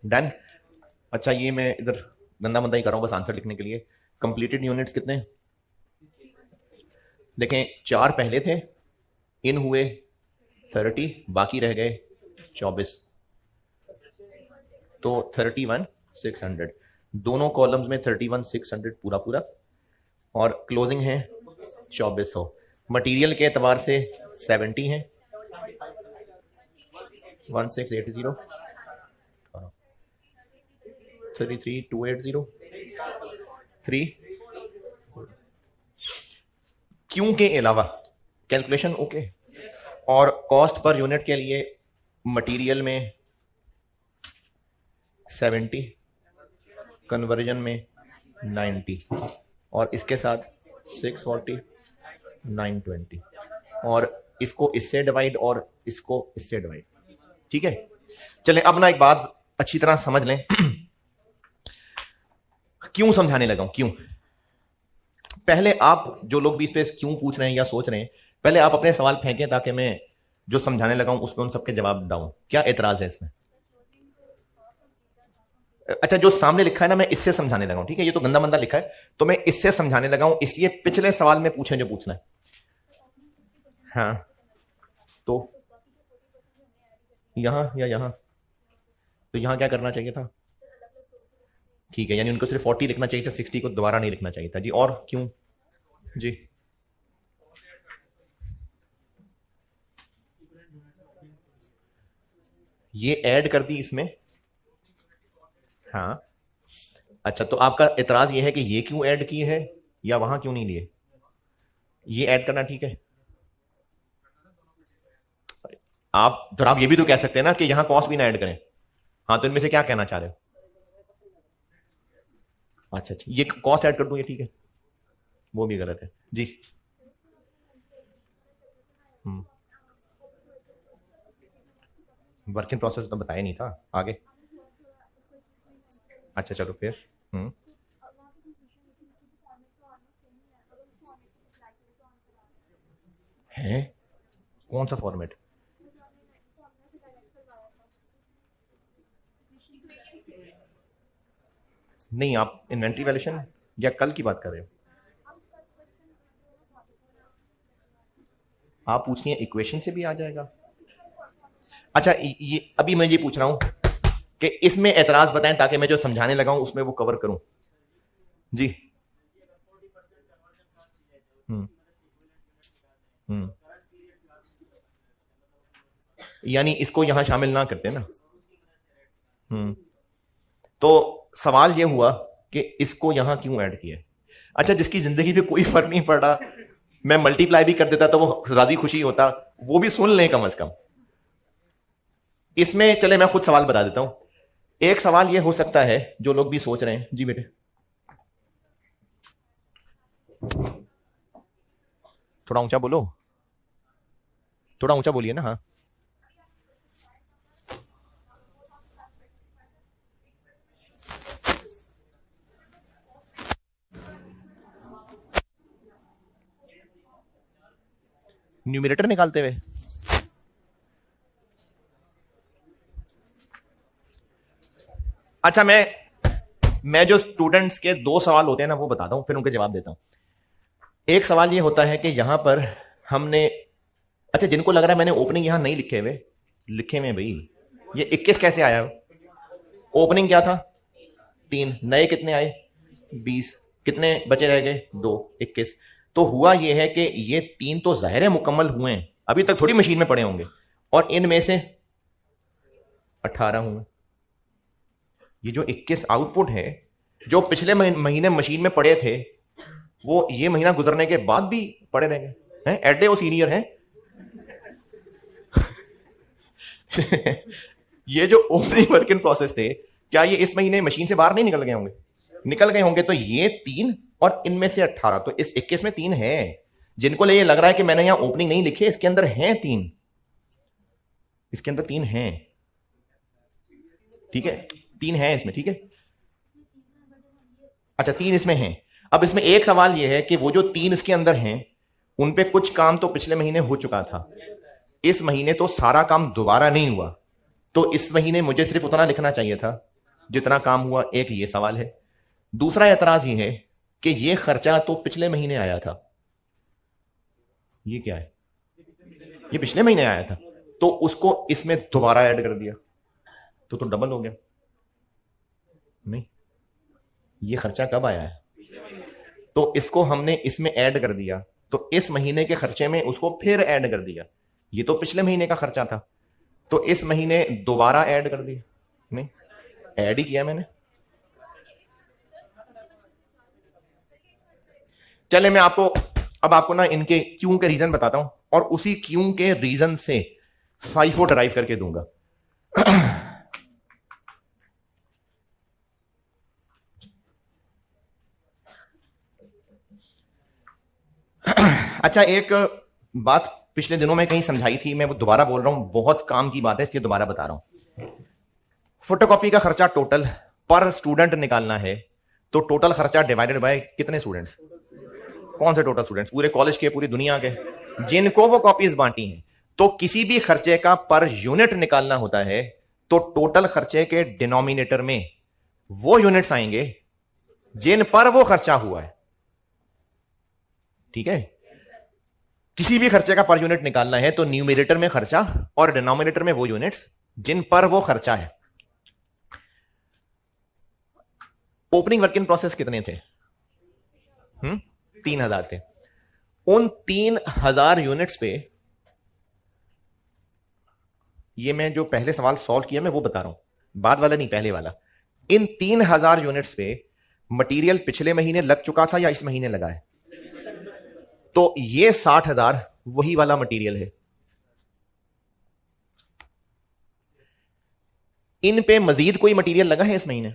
डन। अच्छा, ये मैं इधर गंदा मंदा ही कर रहा हूं बस आंसर लिखने के लिए। कंप्लीटेड यूनिट्स कितने हैं? देखें, 4 पहले थे, इन हुए 30, बाकी रह गए 24, तो 31,600। दोनों कॉलम्स में 31,600 पूरा पूरा, और क्लोजिंग है 2400। मटेरियल के एतबार से 70 है, 1680 33280 3 क्यों के अलावा कैलकुलेशन ओके और कॉस्ट पर यूनिट के लिए मटेरियल में 70 कन्वर्जन में 90 और इसके साथ 640 920 और इसको इससे डिवाइड और इसको इससे डिवाइड। ठीक है, चलें अब ना एक बात अच्छी तरह समझ लें। क्यों समझाने लगा हूं, क्यों? पहले आप जो लोग भी इस पे क्यों पूछ रहे हैं या सोच रहे हैं, पहले आप अपने सवाल फेंकें ताकि मैं जो समझाने लगा हूं उस पर उन सबके जवाब दूं। क्या एतराज है इसमें? अच्छा, जो सामने लिखा है ना, मैं इससे समझाने लगा हूं। ठीक है, ये तो गंदा मंदा लिखा है तो मैं इससे समझाने लगा हूं, इसलिए पिछले सवाल में पूछें जो पूछना है। हाँ, तो यहां या यहां, तो यहां क्या करना चाहिए था? ठीक है, यानी उनको सिर्फ 40 लिखना चाहिए था, 60 को दोबारा नहीं लिखना चाहिए था जी। और क्यों जी? ये ऐड कर दी इसमें। हाँ, अच्छा, तो आपका एतराज ये है कि ये क्यों ऐड की है या वहां क्यों नहीं लिए? ये ऐड करना ठीक है। आप ये भी तो कह सकते हैं ना कि यहां कॉस्ट भी ना ऐड करें। हाँ, तो इनमें से क्या कहना चाह रहे हो? अच्छा, ये कॉस्ट ऐड कर दूं, ये ठीक है? वो भी गलत है जी। वर्क इन प्रोसेस तो बताया नहीं था, आगे। अच्छा चलो फिर। है कौन सा फॉर्मेट? नहीं, आप इन्वेंट्री वैल्यूएशन या कल की बात कर रहे हो? आप पूछ रही हैं इक्वेशन से भी आ जाएगा? अच्छा, ये अभी मैं ये पूछ रहा हूं कि इसमें एतराज बताएं ताकि मैं जो समझाने लगा हूं उसमें वो कवर करूं जी। यानी इसको यहां शामिल ना करते ना। तो सवाल ये हुआ कि इसको यहां क्यों ऐड किया? अच्छा, जिसकी जिंदगी पे कोई फर्क नहीं पड़ रहा, मैं मल्टीप्लाई भी कर देता तो वो राजी खुशी होता, वो भी सुन लें कम से कम। इसमें चले मैं खुद सवाल बता देता हूं। एक सवाल ये हो सकता है जो लोग भी सोच रहे हैं जी। बेटे थोड़ा ऊंचा बोलो, थोड़ा ऊंचा बोलिए ना। हाँ, न्यूमरेटर निकालते हुए। अच्छा, मैं जो स्टूडेंट्स के दो सवाल होते हैं ना वो बताता हूं, फिर उनके जवाब देता हूं। एक सवाल ये होता है कि यहां पर हमने, अच्छा जिनको लग रहा है मैंने ओपनिंग यहां नहीं लिखे हुए, लिखे हुए भाई। ये 21 कैसे आया? ओपनिंग क्या था? 3, नए कितने आए? 20, कितने बचे रह गए? 2, 21। तो हुआ ये है कि ये 3 तो जाहिर है मुकम्मल हुए हैं, अभी तक थोड़ी मशीन में पड़े होंगे, और इनमें से 18 हुए। ये जो 21 आउटपुट है, जो पिछले महीने मशीन में पड़े थे, वो ये महीना गुजरने के बाद भी पड़े रह गए हैं। एडे वो सीनियर हैं। ये जो ओपनिंग वर्क इन प्रोसेस थे, क्या ये इस महीने मशीन से बाहर नहीं निकल गए होंगे? निकल गए होंगे। तो ये 3 और इनमें से 18, तो इस 21 में 3 है। जिनको ये लग रहा है कि मैंने यहां ओपनिंग नहीं लिखे, इसके अंदर हैं 3, इसके अंदर 3 हैं। ठीक है, 3 हैं इसमें। ठीक है, अच्छा 3 इसमें हैं। अब इसमें एक सवाल यह है कि वो जो 3 इसके अंदर हैं, उन पे कुछ काम तो पिछले महीने हो चुका था, इस महीने तो सारा काम दोबारा नहीं हुआ, तो इस महीने मुझे सिर्फ उतना लिखना चाहिए था जितना काम हुआ। एक ये सवाल है। दूसरा एतराज ये है कि ये खर्चा तो पिछले महीने आया था। ये क्या है? ये पिछले महीने आया था, तो उसको इसमें दोबारा ऐड कर दिया तो डबल हो गया। नहीं, ये खर्चा कब आया है? तो इसको हमने इसमें ऐड कर दिया, तो इस महीने के खर्चे में उसको फिर ऐड कर दिया। ये तो पिछले महीने का खर्चा था, तो इस महीने दोबारा ऐड कर दिया? नहीं, ऐड ही किया मैंने। चले मैं आपको ना इनके क्यों के रीजन बताता हूं, और उसी क्यों के रीजन से FIFO ड्राइव करके दूंगा। अच्छा, एक बात पिछले दिनों में कहीं समझाई थी, मैं वो दोबारा बोल रहा हूं, बहुत काम की बात है इसलिए दोबारा बता रहा हूं। फोटोकॉपी का खर्चा टोटल पर स्टूडेंट निकालना है, तो टोटल खर्चा डिवाइडेड बाय कितने स्टूडेंट्स? कौन से टोटल स्टूडेंट्स? पूरे कॉलेज के, पूरी दुनिया के, जिनको वो कॉपीज बांटी हैं। तो किसी भी खर्चे का पर यूनिट निकालना होता है तो टोटल खर्चे के डिनोमिनेटर में वो यूनिट्स आएंगे जिन पर वो खर्चा हुआ है। ठीक है, किसी भी खर्चे का पर यूनिट निकालना है तो न्यूमरेटर में खर्चा और डिनोमिनेटर में वो यूनिट्स जिन पर वो खर्चा है। ओपनिंग वर्क इन प्रोसेस कितने थे? 3000 थे। उन 3000 यूनिट्स पे, ये मैं जो पहले सवाल सॉल्व किया मैं वो बता रहा हूं, बाद वाला नहीं, पहले वाला। इन 3000 यूनिट्स पे मटेरियल पिछले महीने लग चुका था या इस महीने लगा है? तो ये 60,000 वही वाला मटेरियल है। इन पे मजीद कोई मटेरियल लगा है इस महीने?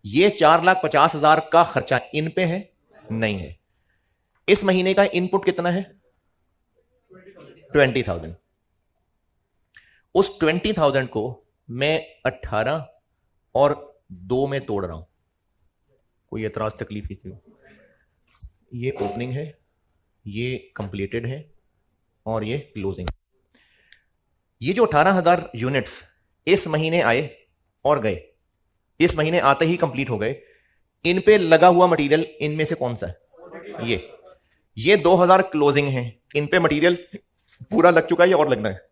ये 4,50,000 का खर्चा इन पे है? नहीं है। इस महीने का इनपुट कितना है? 20,000। उस 20,000 को मैं 18 और 2 में तोड़ रहा हूं। कोई एतराज तकलीफ ही थी? ये ओपनिंग है, ये कंप्लीटेड है और ये क्लोजिंग। ये जो 18,000 यूनिट्स इस महीने आए और गए, इस महीने आते ही कंप्लीट हो गए, इन पे लगा हुआ मटेरियल इनमें से कौन सा है? ये 2,000 क्लोजिंग है। इन पे मटेरियल पूरा लग चुका है या और लगना है?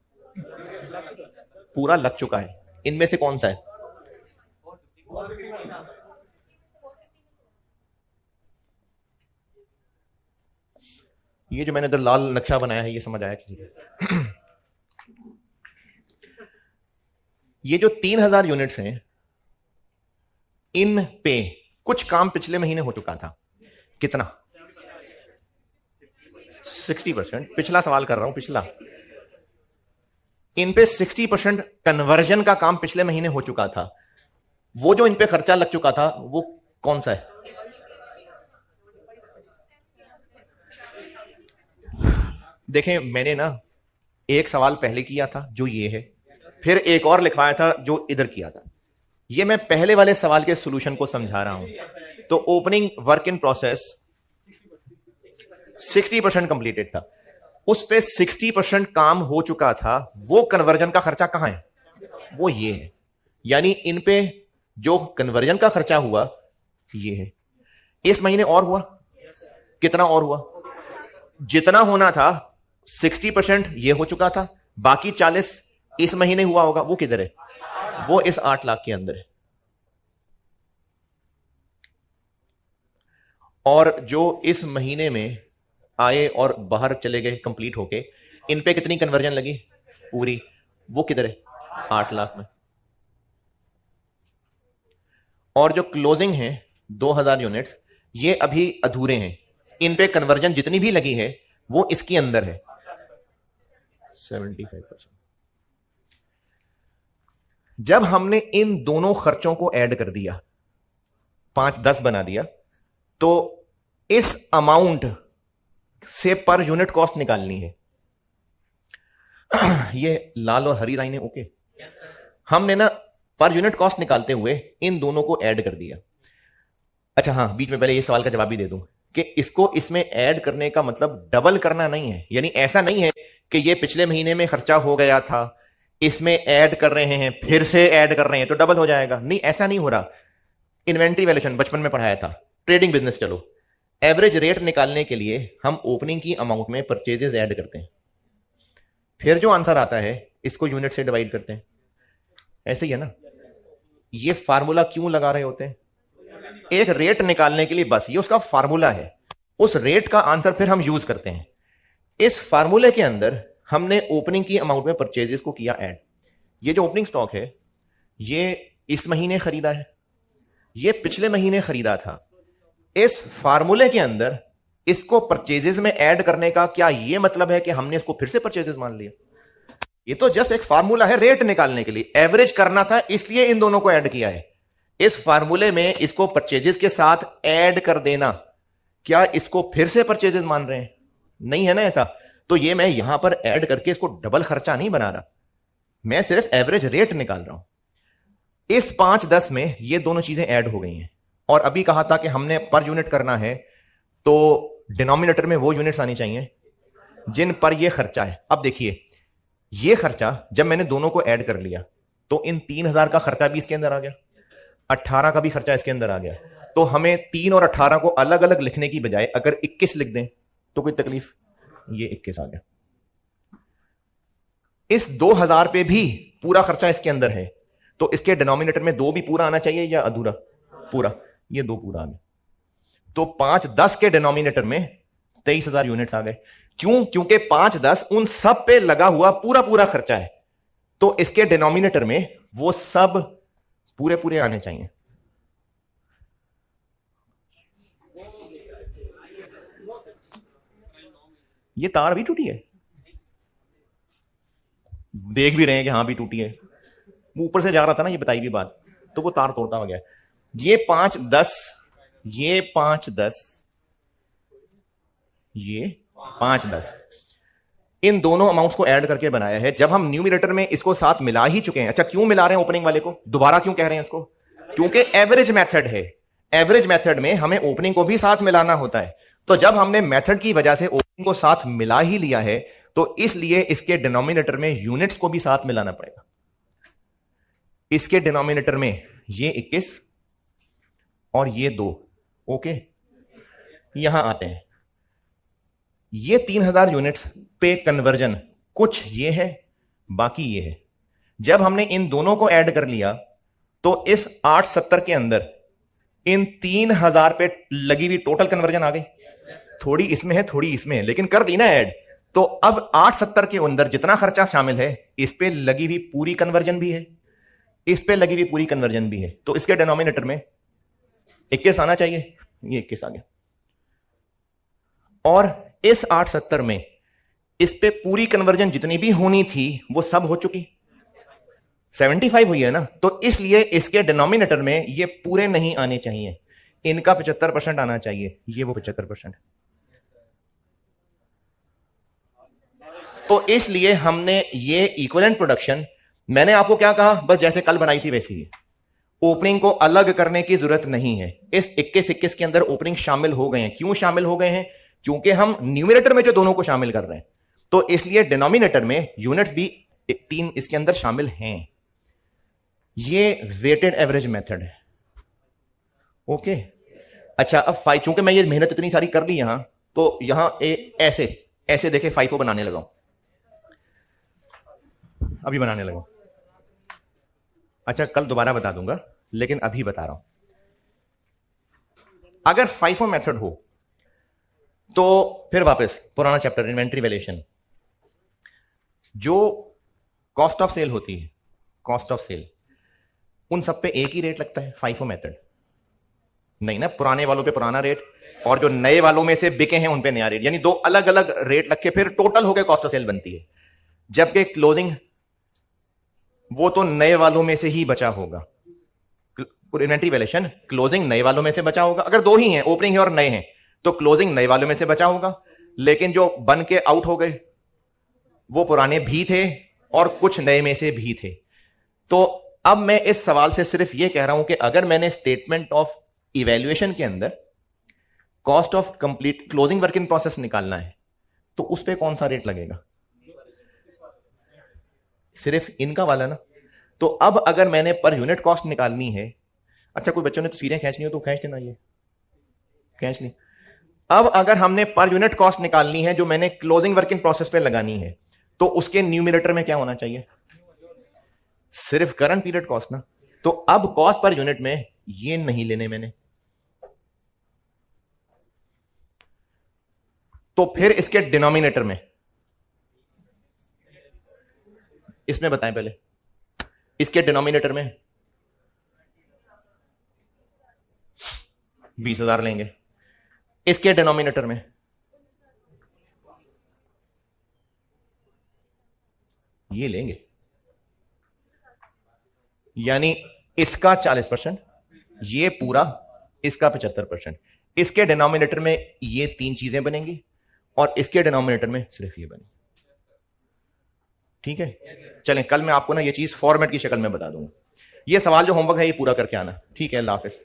पूरा लग चुका है। इनमें से कौन सा है? ये जो मैंने इधर लाल नक्शा बनाया है, ये समझ आया किसी को? ये जो 3,000 यूनिट्स हैं, इन पे कुछ काम पिछले महीने हो चुका था। कितना? 60%। पिछला सवाल कर रहा हूं, पिछला। इन पे 60% कन्वर्जन का काम पिछले महीने हो चुका था। वो जो इन पे खर्चा लग चुका था वो कौन सा है? देखें, मैंने ना एक सवाल पहले किया था जो ये है, फिर एक और लिखवाया था जो इधर किया था। ये मैं पहले वाले सवाल के सॉल्यूशन को समझा रहा हूं। तो opening work in process 60% completed था, उस पे 60% काम हो चुका था। वो कन्वर्जन का खर्चा कहां है? वो ये है। यानी इन पे जो कन्वर्जन का खर्चा हुआ ये है। इस महीने और हुआ? कितना और हुआ? जितना होना था 60% ये हो चुका था, बाकी 40 इस महीने हुआ होगा। वो किधर है? वो इस 8 लाख के अंदर है। और जो इस महीने में आए और बाहर चले गए कंप्लीट होके, इन पे कितनी कन्वर्जन लगी? पूरी। वो किधर है? 8 लाख में। और जो क्लोजिंग है 2,000 यूनिट्स, ये अभी अधूरे हैं। इन पे कन्वर्जन जितनी भी लगी है वो इसके अंदर है, 75%। जब हमने इन दोनों खर्चों को ऐड कर दिया, 5-10 बना दिया, तो इस अमाउंट से पर यूनिट कॉस्ट निकालनी है। ये लाल और हरी लाइनें ओके? हमने ना पर यूनिट कॉस्ट निकालते हुए इन दोनों को ऐड कर दिया। अच्छा हाँ, बीच में पहले ये सवाल का जवाब भी दे दूं कि इसको इसमें ऐड करने का मतलब डबल करना नहीं है। यानी ऐसा नहीं है कि ये पिछले महीने में खर्चा हो गया था, इसमें ऐड कर रहे हैं, फिर से ऐड कर रहे हैं तो डबल हो जाएगा। नहीं, ऐसा नहीं हो रहा। इन्वेंट्री वैल्यूएशन बचपन में पढ़ाया था, ट्रेडिंग बिजनेस। चलो, एवरेज रेट निकालने के लिए हम ओपनिंग की अमाउंट में परचेजेस ऐड करते हैं, फिर जो आंसर आता है इसको यूनिट से डिवाइड करते हैं। ऐसे ही है ना? ये फार्मूला क्यों लगा रहे होते हैं? एक रेट निकालने के लिए, बस ये उसका फार्मूला है। उस रेट का आंसर फिर हम यूज करते हैं। इस फार्मूले के अंदर हमने ओपनिंग की अमाउंट में परचेजेस को किया ऐड। ये जो ओपनिंग स्टॉक है ये इस महीने खरीदा है, ये पिछले महीने खरीदा था। इस फार्मूले के अंदर इसको परचेजेस में ऐड करने का क्या ये मतलब है कि हमने इसको फिर से परचेजेस मान लिया? ये तो जस्ट एक फार्मूला है रेट निकालने के लिए, एवरेज करना था इसलिए इन दोनों को ऐड किया है। इस फार्मूले में इसको परचेजेस के साथ ऐड कर देना, क्या इसको फिर से परचेजेस मान रहे हैं? नहीं है ना ऐसा। तो ये मैं यहां पर ऐड करके इसको डबल खर्चा नहीं बना रहा, मैं सिर्फ एवरेज रेट निकाल रहा हूं। इस 5-10 में ये दोनों चीजें ऐड हो गई हैं। और अभी कहा था कि हमने पर यूनिट करना है तो डिनोमिनेटर में वो यूनिट्स आनी चाहिए जिन पर ये खर्चा है। अब देखिए ये खर्चा जब मैंने दोनों को ऐड कर लिया तो इन 3000 का खर्चा भी इसके अंदर आ गया, 18 का भी खर्चा इसके अंदर आ गया। तो हमें 3 और 18 को अलग अलग लिखने की बजाय अगर 21 लिख दें तो कोई तकलीफ? ये 21 आ गया। इस 2000 पे भी पूरा खर्चा इसके अंदर है तो इसके डिनोमिनेटर में 2 भी पूरा आना चाहिए या अधूरा? पूरा। ये 2 पूरा आ गया। तो 5-10 के डिनोमिनेटर में 23,000 यूनिट्स आ गए। क्यों? क्योंकि 5-10 उन सब पे लगा हुआ पूरा पूरा खर्चा है, तो इसके डिनोमिनेटर में वो सब पूरे पूरे आने चाहिए। ये तार भी टूटी है, देख भी रहे हैं कि हाँ भी टूटी है, ऊपर से जा रहा था ना ये बताई भी बात, तो वो तार तोड़ता हो गया। ये 5-10, ये 5-10, ये 5-10, इन दोनों अमाउंट्स को ऐड करके बनाया है। जब हम न्यूमरेटर में इसको साथ मिला ही चुके हैं, अच्छा क्यों मिला रहे हैं ओपनिंग वाले को, दोबारा क्यों कह रहे हैं इसको? क्योंकि एवरेज मेथड है, एवरेज मेथड में हमें ओपनिंग को भी साथ मिलाना होता है। तो जब हमने मेथड की वजह से ओपनिंग को साथ मिला ही लिया है तो इसलिए इसके डिनोमिनेटर में यूनिट्स को भी साथ मिलाना पड़ेगा। इसके डिनोमिनेटर में ये 21 और ये 2, ओके, यहां आते हैं। ये 3000 यूनिट्स पे कन्वर्जन कुछ ये है, बाकी ये है। जब हमने इन दोनों को ऐड कर लिया तो इस 870 के अंदर इन 3000 पे लगी हुई टोटल कन्वर्जन आ गई। थोड़ी इसमें है थोड़ी इसमें है, लेकिन कर ली ना ऐड। तो अब 870 के अंदर जितना खर्चा शामिल है इस पे लगी हुई पूरी कन्वर्जन भी है, इस पे लगी हुई पूरी कन्वर्जन भी है। तो इसके डिनोमिनेटर में 21 आना चाहिए, ये 21 आ गया। और इस 870 में इस पे पूरी कन्वर्जन जितनी भी होनी थी वो सब हो चुकी, 75 हुई है ना। तो इसलिए इसके डिनोमिनेटर में ये पूरे नहीं आने चाहिए, इनका 75% आना चाहिए, ये वो 75%। तो इसलिए हमने ये इक्विवेलेंट प्रोडक्शन, मैंने आपको क्या कहा, बस जैसे कल बनाई थी वैसे ही, ओपनिंग को अलग करने की जरूरत नहीं है। इस 21-21 के अंदर ओपनिंग शामिल हो गए हैं। क्यों शामिल हो गए हैं? क्योंकि हम न्यूमरेटर में जो दोनों को शामिल कर रहे हैं, तो इसलिए डिनोमिनेटर में यूनिट्स भी 3 इसके अंदर शामिल हैं। ये वेटेड एवरेज मेथड है, ओके। अच्छा अब 5, चूंकि मैं ये मेहनत इतनी सारी कर ली यहां, तो यहां ऐसे ऐसे देखे 5 बनाने लगा, अभी बनाने लगा। अच्छा कल दोबारा बता दूंगा, लेकिन अभी बता रहा हूं। अगर FIFO मेथड हो तो फिर वापस पुराना चैप्टर इन्वेंट्री वैल्यूएशन, जो कॉस्ट ऑफ सेल होती है, कॉस्ट ऑफ सेल, उन सब पे एक ही रेट लगता है। FIFO मेथड नहीं ना, पुराने वालों पे पुराना रेट और जो नए वालों में से बिके हैं उन पे नया रेट, यानी 2 अलग अलग रेट लग के फिर टोटल होकर कॉस्ट ऑफ सेल बनती है। जबकि क्लोजिंग वो तो नए वालों में से ही बचा होगा। इन्वेंट्री वैल्यूएशन क्लोजिंग नए वालों में से बचा होगा। अगर 2 ही हैं, ओपनिंग है और नए हैं, तो क्लोजिंग नए वालों में से बचा होगा, लेकिन जो बन के आउट हो गए वो पुराने भी थे और कुछ नए में से भी थे। तो अब मैं इस सवाल से सिर्फ यह कह रहा हूं कि अगर मैंने स्टेटमेंट ऑफ इवैल्यूएशन के अंदर cost of complete closing work in process निकालना है तो उस पर कौन सा रेट लगेगा? सिर्फ इनका वाला ना। तो अब अगर मैंने पर यूनिट कॉस्ट निकालनी है, अच्छा कोई बच्चों ने तस्वीरें खींचनी हो तो खींच देना, ये खींच ली। अब अगर हमने पर यूनिट कॉस्ट निकालनी है जो मैंने क्लोजिंग वर्क इन प्रोसेस पे लगानी है, तो उसके न्यूमरेटर में क्या होना चाहिए? सिर्फ करंट पीरियड कॉस्ट ना। तो अब कॉस्ट पर यूनिट में ये नहीं लेने मैंने, तो फिर इसके डिनोमिनेटर में, इसमें बताएं पहले, इसके डिनोमिनेटर में 20,000 लेंगे, इसके डिनोमिनेटर में ये लेंगे, यानी इसका 40%, ये पूरा इसका 75%। इसके डिनोमिनेटर में ये 3 चीजें बनेंगी और इसके डिनोमिनेटर में सिर्फ ये बनेगी। ठीक है, चलें कल मैं आपको ना ये चीज फॉर्मेट की शक्ल में बता दूंगा। ये सवाल जो होमवर्क है ये पूरा करके आना। ठीक है, अल्लाह हाफिज।